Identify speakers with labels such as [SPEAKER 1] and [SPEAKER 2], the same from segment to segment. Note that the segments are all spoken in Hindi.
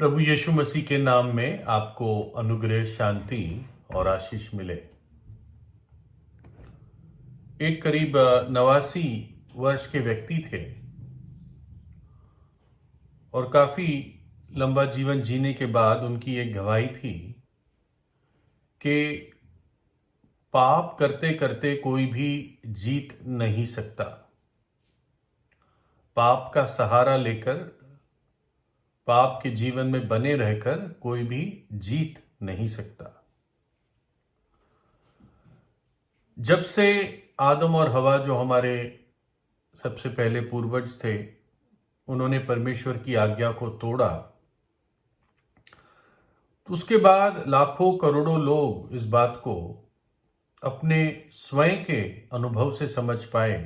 [SPEAKER 1] प्रभु यीशु मसीह के नाम में आपको अनुग्रह, शांति और आशीष मिले। एक करीब 89 वर्ष के व्यक्ति थे और काफी लंबा जीवन जीने के बाद उनकी एक गवाही थी कि पाप करते करते कोई भी जीत नहीं सकता। पाप का सहारा लेकर, पाप के जीवन में बने रहकर कोई भी जीत नहीं सकता। जब से आदम और हवा, जो हमारे सबसे पहले पूर्वज थे, उन्होंने परमेश्वर की आज्ञा को तोड़ा, तो उसके बाद लाखों करोड़ों लोग इस बात को अपने स्वयं के अनुभव से समझ पाए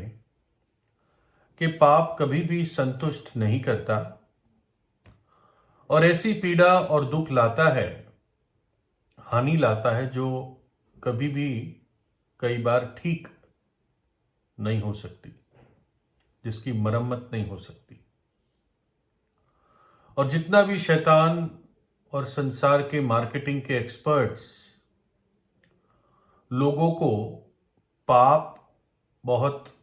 [SPEAKER 1] कि पाप कभी भी संतुष्ट नहीं करता और ऐसी पीड़ा और दुख लाता है, हानि लाता है, जो कभी भी कई बार ठीक नहीं हो सकती, जिसकी मरम्मत नहीं हो सकती। और जितना भी शैतान और संसार के मार्केटिंग के एक्सपर्ट्स लोगों को पाप बहुत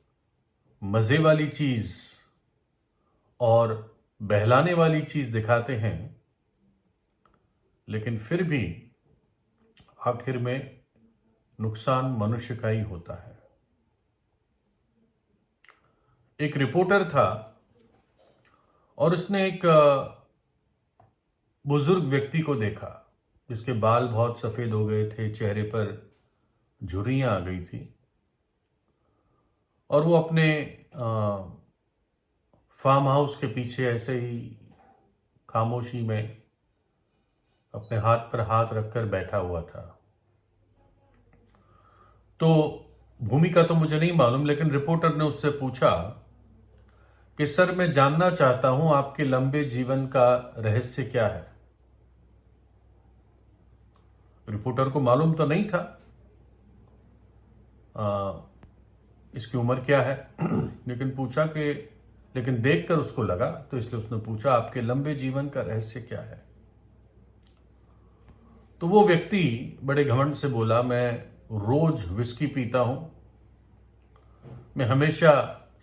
[SPEAKER 1] मजे वाली चीज और बहलाने वाली चीज दिखाते हैं, लेकिन फिर भी आखिर में नुकसान मनुष्य का ही होता है। एक रिपोर्टर था और उसने एक बुजुर्ग व्यक्ति को देखा जिसके बाल बहुत सफेद हो गए थे, चेहरे पर झुर्रियां आ गई थी और वो अपने फार्म हाउस के पीछे ऐसे ही खामोशी में अपने हाथ पर हाथ रखकर बैठा हुआ था। तो भूमिका तो मुझे नहीं मालूम, लेकिन रिपोर्टर ने उससे पूछा कि सर, मैं जानना चाहता हूं आपके लंबे जीवन का रहस्य क्या है। रिपोर्टर को मालूम तो नहीं था इसकी उम्र क्या है लेकिन देखकर उसको लगा, तो इसलिए उसने पूछा, आपके लंबे जीवन का रहस्य क्या है। तो वो व्यक्ति बड़े घमंड से बोला, मैं रोज विस्की पीता हूं, मैं हमेशा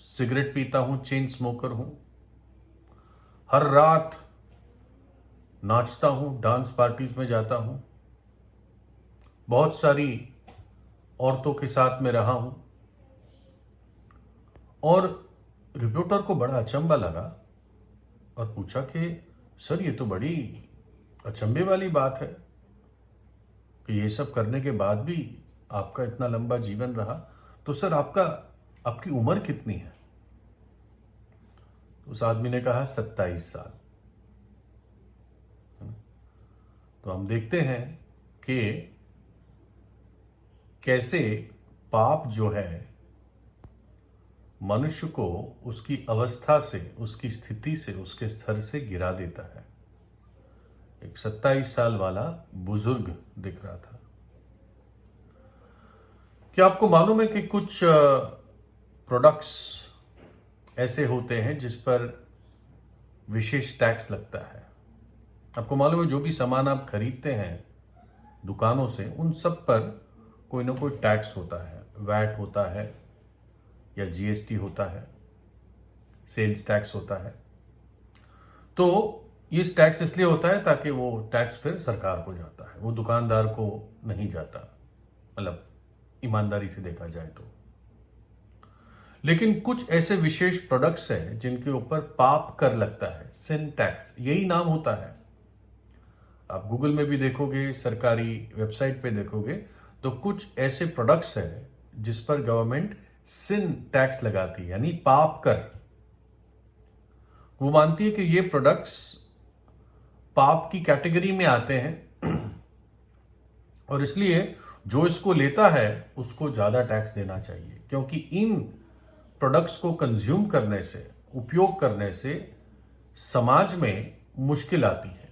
[SPEAKER 1] सिगरेट पीता हूं, चेन स्मोकर हूं, हर रात नाचता हूं, डांस पार्टीज में जाता हूं, बहुत सारी औरतों के साथ में रहा हूं। और रिपोर्टर को बड़ा अचंभा लगा और पूछा कि सर, ये तो बड़ी अचंभे वाली बात है कि ये सब करने के बाद भी आपका इतना लंबा जीवन रहा। तो सर, आपकी उम्र कितनी है? उस आदमी ने कहा 27 साल। तो हम देखते हैं कि कैसे पाप जो है मनुष्य को उसकी अवस्था से, उसकी स्थिति से, उसके स्तर से गिरा देता है। एक 27 साल वाला बुजुर्ग दिख रहा था। क्या आपको मालूम है कि कुछ प्रोडक्ट्स ऐसे होते हैं जिस पर विशेष टैक्स लगता है? आपको मालूम है, जो भी सामान आप खरीदते हैं दुकानों से, उन सब पर कोई ना कोई टैक्स होता है। वैट होता है या जीएसटी होता है, सेल्स टैक्स होता है। तो ये टैक्स इसलिए होता है ताकि वो टैक्स फिर सरकार को जाता है, वो दुकानदार को नहीं जाता, मतलब ईमानदारी से देखा जाए तो। लेकिन कुछ ऐसे विशेष प्रोडक्ट्स हैं जिनके ऊपर पाप कर लगता है, सिन टैक्स, यही नाम होता है। आप गूगल में भी देखोगे, सरकारी वेबसाइट पे देखोगे, तो कुछ ऐसे प्रोडक्ट्स हैं जिस पर गवर्नमेंट सिन टैक्स लगाती है, यानी पाप कर। वो मानती है कि ये प्रोडक्ट्स पाप की कैटेगरी में आते हैं और इसलिए जो इसको लेता है उसको ज्यादा टैक्स देना चाहिए, क्योंकि इन प्रोडक्ट्स को कंज्यूम करने से, उपयोग करने से समाज में मुश्किल आती है।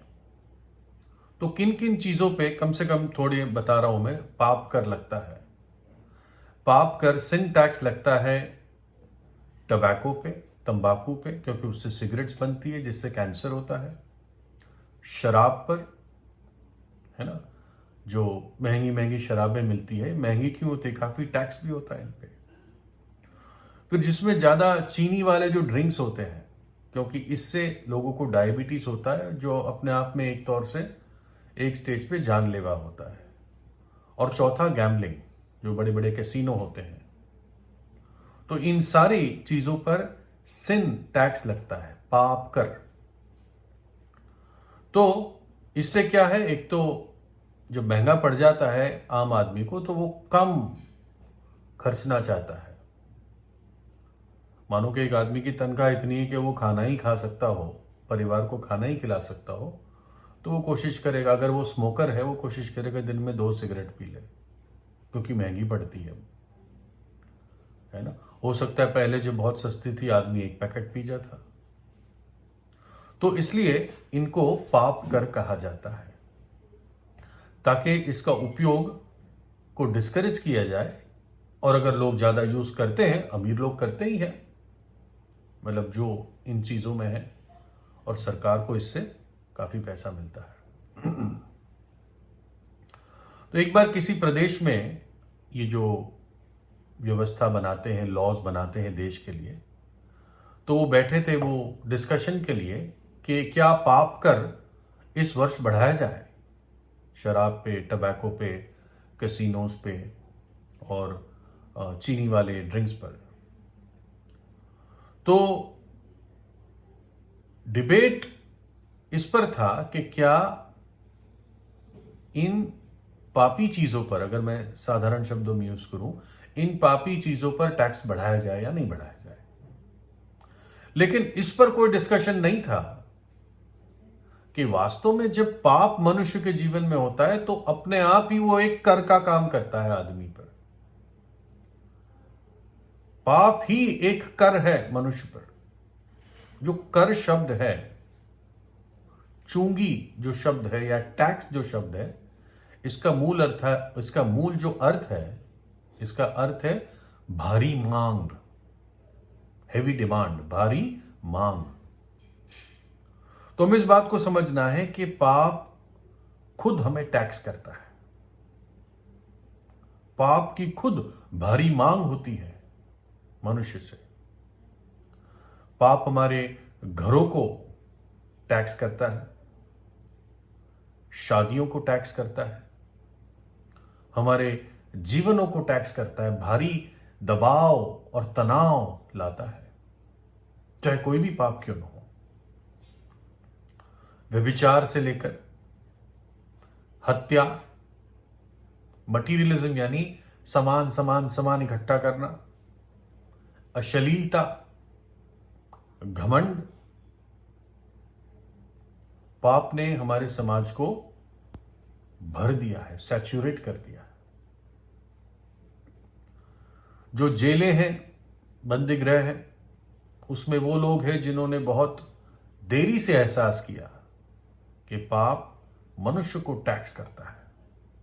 [SPEAKER 1] तो किन किन चीजों पे कम से कम थोड़ी बता रहा हूं मैं, पाप कर लगता है। पाप कर, सिन टैक्स लगता है टबैको पे, तंबाकू पे, क्योंकि उससे सिगरेट्स बनती है जिससे कैंसर होता है। शराब पर, है ना, जो महंगी महंगी शराबें मिलती है, महंगी क्यों होती है, काफी टैक्स भी होता है इन पे। फिर जिसमें ज्यादा चीनी वाले जो ड्रिंक्स होते हैं, क्योंकि इससे लोगों को डायबिटीज होता है, जो अपने आप में एक तौर से एक स्टेज पे जानलेवा होता है। और चौथा गैम्बलिंग, जो बड़े बड़े कैसीनो होते हैं। तो इन सारी चीजों पर सिन टैक्स लगता है, पाप कर। तो इससे क्या है, एक तो जब महंगा पड़ जाता है आम आदमी को, तो वो कम खर्चना चाहता है। मानो कि एक आदमी की तनख्वाह इतनी है कि वो खाना ही खा सकता हो, परिवार को खाना ही खिला सकता हो, तो वो कोशिश करेगा, अगर वो स्मोकर है, वो कोशिश करेगा दिन में 2 सिगरेट पी ले, क्योंकि महंगी पड़ती है ना। हो सकता है पहले जब बहुत सस्ती थी आदमी 1 पैकेट पी जाता। तो इसलिए इनको पाप कर कहा जाता है, ताकि इसका उपयोग को डिस्करेज किया जाए। और अगर लोग ज्यादा यूज करते हैं, अमीर लोग करते ही हैं, मतलब जो इन चीजों में है, और सरकार को इससे काफी पैसा मिलता है। तो एक बार किसी प्रदेश में ये जो व्यवस्था बनाते हैं, लॉज बनाते हैं देश के लिए, तो वो बैठे थे वो डिस्कशन के लिए कि क्या पाप कर इस वर्ष बढ़ाया जाए, शराब पे, टबैको पे, कैसीनोज पे और चीनी वाले ड्रिंक्स पर। तो डिबेट इस पर था कि क्या इन पापी चीजों पर, अगर मैं साधारण शब्दों में यूज करूं, इन पापी चीजों पर टैक्स बढ़ाया जाए या नहीं बढ़ाया जाए। लेकिन इस पर कोई डिस्कशन नहीं था कि वास्तव में जब पाप मनुष्य के जीवन में होता है, तो अपने आप ही वो एक कर का काम करता है आदमी पर। पाप ही एक कर है मनुष्य पर। जो कर शब्द है, चूंगी जो शब्द है, या टैक्स जो शब्द है, इसका मूल अर्थ है, इसका मूल जो अर्थ है, इसका अर्थ है भारी मांग, हेवी डिमांड, भारी मांग। तो हमें इस बात को समझना है कि पाप खुद हमें टैक्स करता है। पाप की खुद भारी मांग होती है मनुष्य से। पाप हमारे घरों को टैक्स करता है, शादियों को टैक्स करता है, हमारे जीवनों को टैक्स करता है, भारी दबाव और तनाव लाता है, चाहे कोई भी पाप क्यों न हो। व्यभिचार से लेकर हत्या, मटीरियलिज्म यानी सामान सामान सामान इकट्ठा करना, अश्लीलता, घमंड, पाप ने हमारे समाज को भर दिया है, सैचुरेट कर दिया है। जो जेलें हैं, बंदी गृह है, उसमें वो लोग हैं जिन्होंने बहुत देरी से एहसास किया कि पाप मनुष्य को टैक्स करता है,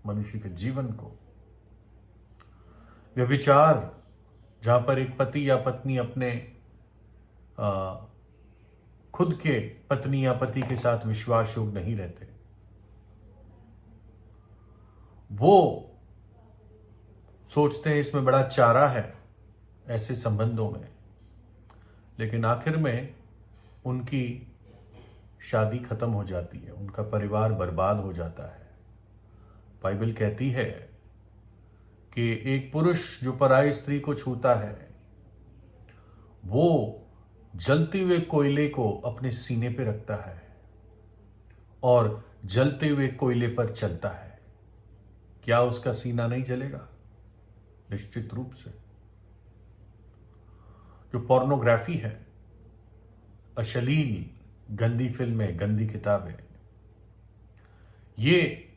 [SPEAKER 1] मनुष्य के जीवन को। व्यभिचार, जहां पर एक पति या पत्नी अपने खुद के पत्नी या पति के साथ विश्वास योग नहीं रहते, वो सोचते हैं इसमें बड़ा चारा है ऐसे संबंधों में, लेकिन आखिर में उनकी शादी खत्म हो जाती है, उनका परिवार बर्बाद हो जाता है। बाइबल कहती है कि एक पुरुष जो पराई स्त्री को छूता है, वो जलते हुए कोयले को अपने सीने पे रखता है और जलते हुए कोयले पर चलता है। क्या उसका सीना नहीं जलेगा? निश्चित रूप से। जो पोर्नोग्राफी है, अश्लील गंदी फिल्में, गंदी किताबें, ये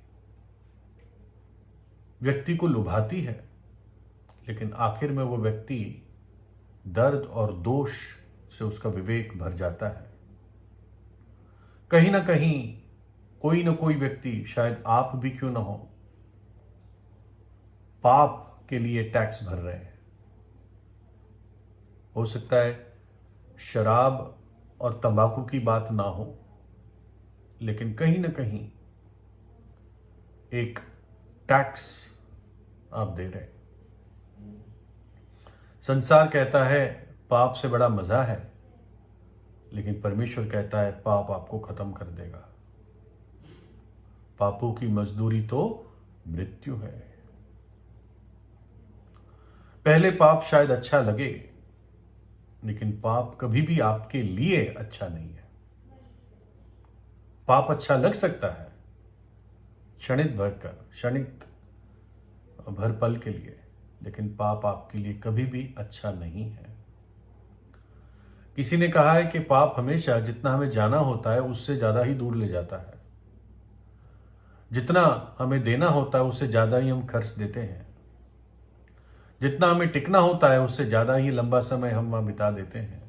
[SPEAKER 1] व्यक्ति को लुभाती है, लेकिन आखिर में वो व्यक्ति दर्द और दोष से उसका विवेक भर जाता है। कहीं ना कहीं कोई ना कोई व्यक्ति, शायद आप भी क्यों ना हो, पाप के लिए टैक्स भर रहे हैं। हो सकता है शराब और तंबाकू की बात ना हो, लेकिन कहीं ना कहीं एक टैक्स आप दे रहे हैं। संसार कहता है पाप से बड़ा मजा है, लेकिन परमेश्वर कहता है पाप आपको खत्म कर देगा। पापों की मजदूरी तो मृत्यु है। पहले पाप शायद अच्छा लगे, लेकिन पाप कभी भी आपके लिए अच्छा नहीं है। पाप अच्छा लग सकता है क्षणिक भर पल के लिए, लेकिन पाप आपके लिए कभी भी अच्छा नहीं है। किसी ने कहा है कि पाप हमेशा जितना हमें जाना होता है उससे ज्यादा ही दूर ले जाता है। जितना हमें देना होता है उससे ज्यादा ही हम खर्च देते हैं। जितना हमें टिकना होता है उससे ज्यादा ही लंबा समय हम वहां बिता देते हैं।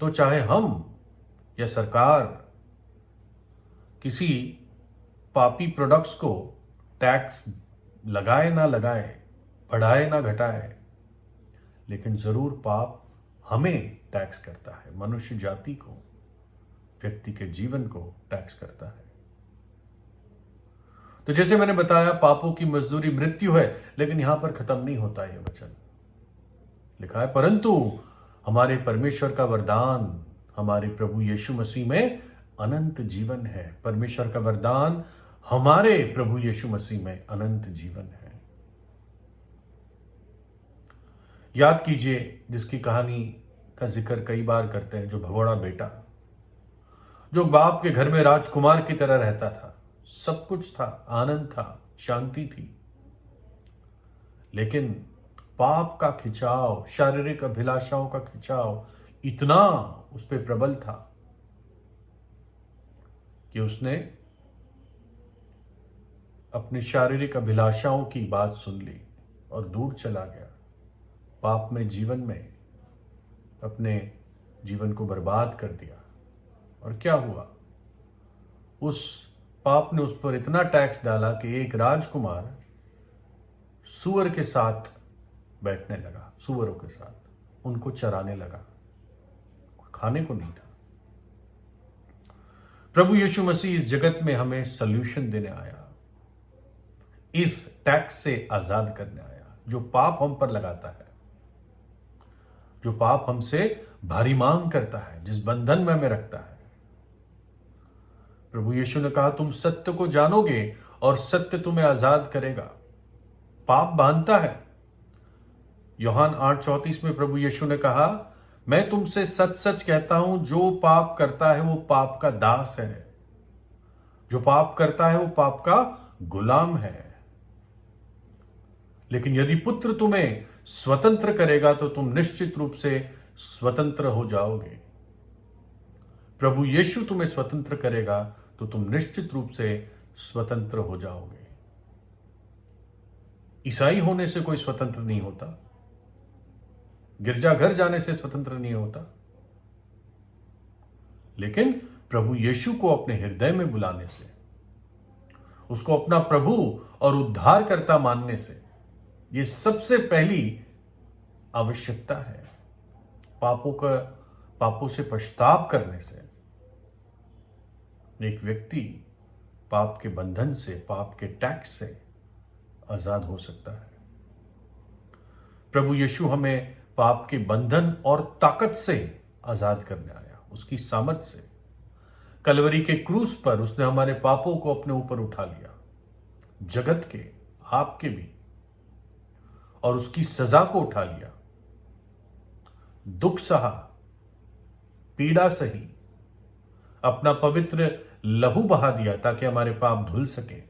[SPEAKER 1] तो चाहे हम या सरकार किसी पापी प्रोडक्ट्स को टैक्स लगाए ना लगाए, बढ़ाए ना घटाए, लेकिन जरूर पाप हमें टैक्स करता है। मनुष्य जाति को, व्यक्ति के जीवन को टैक्स करता है। तो जैसे मैंने बताया पापों की मजदूरी मृत्यु है, लेकिन यहां पर खत्म नहीं होता यह वचन। लिखा है परंतु हमारे परमेश्वर का वरदान हमारे प्रभु यीशु मसीह में अनंत जीवन है। परमेश्वर का वरदान हमारे प्रभु यीशु मसीह में अनंत जीवन है। याद कीजिए जिसकी कहानी का जिक्र कई बार करते हैं, जो भगोड़ा बेटा, जो बाप के घर में राजकुमार की तरह रहता था। सब कुछ था, आनंद था, शांति थी, लेकिन पाप का खिंचाव, शारीरिक अभिलाषाओं का खिंचाव इतना उस पर प्रबल था कि उसने अपनी शारीरिक अभिलाषाओं की बात सुन ली और दूर चला गया। पाप में जीवन में अपने जीवन को बर्बाद कर दिया। और क्या हुआ? उस पाप ने उस पर इतना टैक्स डाला कि एक राजकुमार सूअर के साथ बैठने लगा, सूअरों के साथ उनको चराने लगा, खाने को नहीं था। प्रभु यीशु मसीह इस जगत में हमें सॉल्यूशन देने आया, इस टैक्स से आजाद करने आया, जो पाप हम पर लगाता है, जो पाप हमसे भारी मांग करता है, जिस बंधन में हमें रखता है। प्रभु यीशु ने कहा तुम सत्य को जानोगे और सत्य तुम्हें आजाद करेगा। पाप बांधता है। यूहन्ना 8:34 में प्रभु यीशु ने कहा मैं तुमसे सच सच कहता हूं, जो पाप करता है वो पाप का दास है, जो पाप करता है वो पाप का गुलाम है। लेकिन यदि पुत्र तुम्हें स्वतंत्र करेगा तो तुम निश्चित रूप से स्वतंत्र हो जाओगे। प्रभु यीशु तुम्हें स्वतंत्र करेगा तो तुम निश्चित रूप से स्वतंत्र हो जाओगे। ईसाई होने से कोई स्वतंत्र नहीं होता, गिरजाघर जाने से स्वतंत्र नहीं होता, लेकिन प्रभु यीशु को अपने हृदय में बुलाने से, उसको अपना प्रभु और उद्धारकर्ता मानने से, यह सबसे पहली आवश्यकता है। पापों से पछताव करने से एक व्यक्ति पाप के बंधन से, पाप के टैक्स से आजाद हो सकता है। प्रभु यीशु हमें पाप के बंधन और ताकत से आजाद करने आया, उसकी सामर्थ से। कलवरी के क्रूस पर उसने हमारे पापों को अपने ऊपर उठा लिया, जगत के, आपके भी, और उसकी सजा को उठा लिया, दुख सहा, पीड़ा सही, अपना पवित्र लहू बहा दिया ताकि हमारे पाप धुल सके।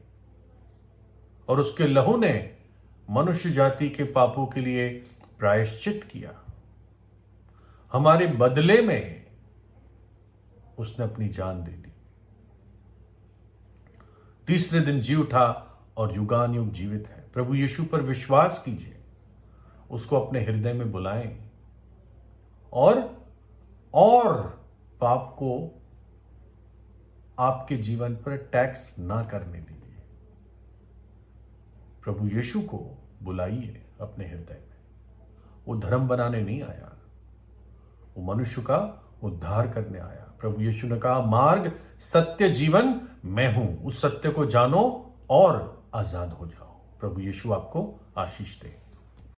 [SPEAKER 1] और उसके लहू ने मनुष्य जाति के पापों के लिए प्रायश्चित किया। हमारे बदले में उसने अपनी जान दे दी। तीसरे दिन जी उठा और युगान युग जीवित है। प्रभु यीशु पर विश्वास कीजिए, उसको अपने हृदय में बुलाएं और पाप को आपके जीवन पर टैक्स ना करने दीजिए। प्रभु यीशु को बुलाइए अपने हृदय में। वो धर्म बनाने नहीं आया, वो मनुष्य का उद्धार करने आया। प्रभु यीशु ने कहा, मार्ग, सत्य, जीवन मैं हूं, उस सत्य को जानो और आजाद हो जाओ। प्रभु यीशु आपको आशीष दे।